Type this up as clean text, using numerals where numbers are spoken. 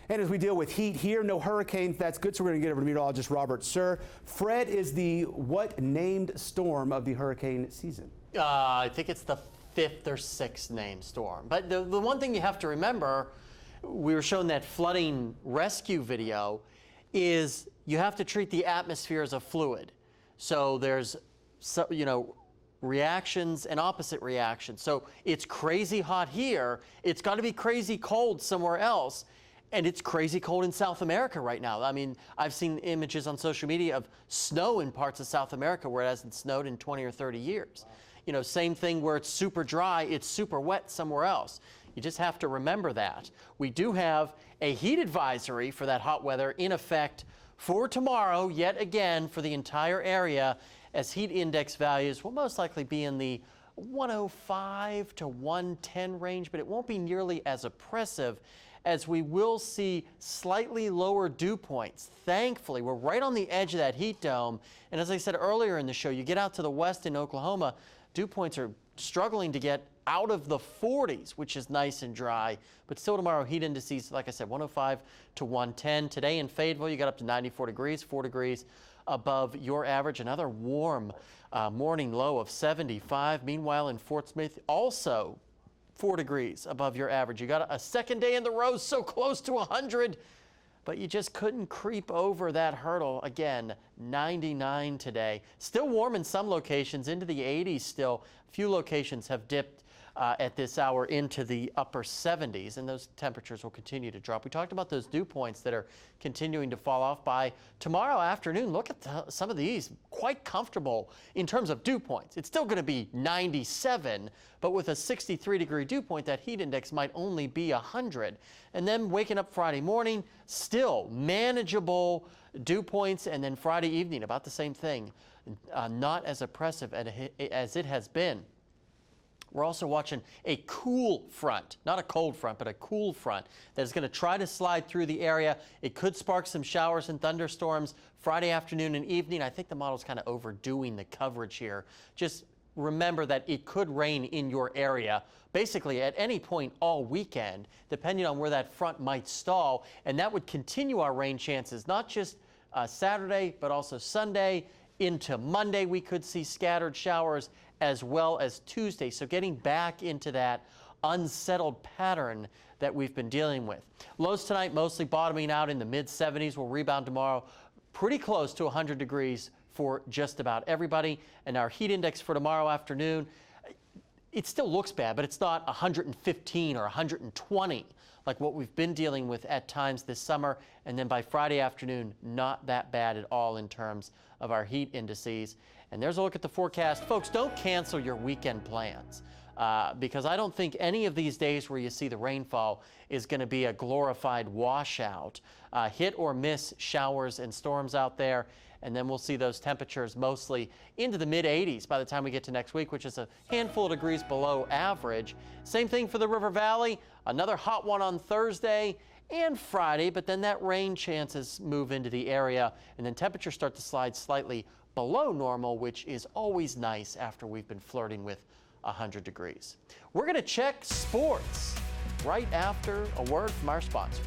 And as we deal with heat here, no hurricanes, that's good. So we're going to get over to meteorologist Robert Suhr. Fred is the what named storm of the hurricane season? I think it's the 5th or 6th named storm. But the one thing you have to remember, we were shown that flooding rescue video, is you have to treat the atmosphere as a fluid. So there's, reactions and opposite reactions. So it's crazy hot here. It's got to be crazy cold somewhere else. And it's crazy cold in South America right now. I mean, I've seen images on social media of snow in parts of South America where it hasn't snowed in 20 or 30 years. Same thing where it's super dry, it's super wet somewhere else. You just have to remember that. We do have a heat advisory for that hot weather in effect for tomorrow, yet again for the entire area, as heat index values will most likely be in the 105 to 110 range, but it won't be nearly as oppressive, as we will see slightly lower dew points. Thankfully, we're right on the edge of that heat dome. And as I said earlier in the show, you get out to the west in Oklahoma, dew points are struggling to get out of the 40s, which is nice and dry. But still tomorrow, heat indices, like I said, 105 to 110. Today in Fayetteville, you got up to 94 degrees, 4 degrees above your average. Another warm morning low of 75. Meanwhile, in Fort Smith, also 4 degrees above your average. You got a second day in the row so close to 100, but you just couldn't creep over that hurdle. Again, 99 today. Still warm in some locations, into the 80s still. A few locations have dipped at this hour into the upper 70s, and those temperatures will continue to drop. We talked about those dew points that are continuing to fall off. By tomorrow afternoon, look at some of these, quite comfortable in terms of dew points. It's still going to be 97, but with a 63-degree dew point, that heat index might only be 100. And then waking up Friday morning, still manageable dew points, and then Friday evening, about the same thing, not as oppressive as it has been. We're also watching a cool front, not a cold front, but a cool front that is going to try to slide through the area. It could spark some showers and thunderstorms Friday afternoon and evening. I think the model's kind of overdoing the coverage here. Just remember that it could rain in your area basically at any point all weekend, depending on where that front might stall. And that would continue our rain chances, not just Saturday, but also Sunday. Into Monday, we could see scattered showers, as well as Tuesday. So getting back into that unsettled pattern that we've been dealing with. Lows tonight mostly bottoming out in the mid-70s. We'll rebound tomorrow pretty close to 100 degrees for just about everybody. And our heat index for tomorrow afternoon, it still looks bad, but it's not 115 or 120 like what we've been dealing with at times this summer. And then by Friday afternoon, not that bad at all in terms of our heat indices. And there's a look at the forecast. Folks, don't cancel your weekend plans because I don't think any of these days where you see the rainfall is going to be a glorified washout. Hit or miss showers and storms out there. And then we'll see those temperatures mostly into the mid-80s by the time we get to next week, which is a handful of degrees below average. Same thing for the River Valley. Another hot one on Thursday and Friday, but then that rain chances move into the area, and then temperatures start to slide slightly below normal, which is always nice after we've been flirting with 100 degrees. We're going to check sports right after a word from our sponsors.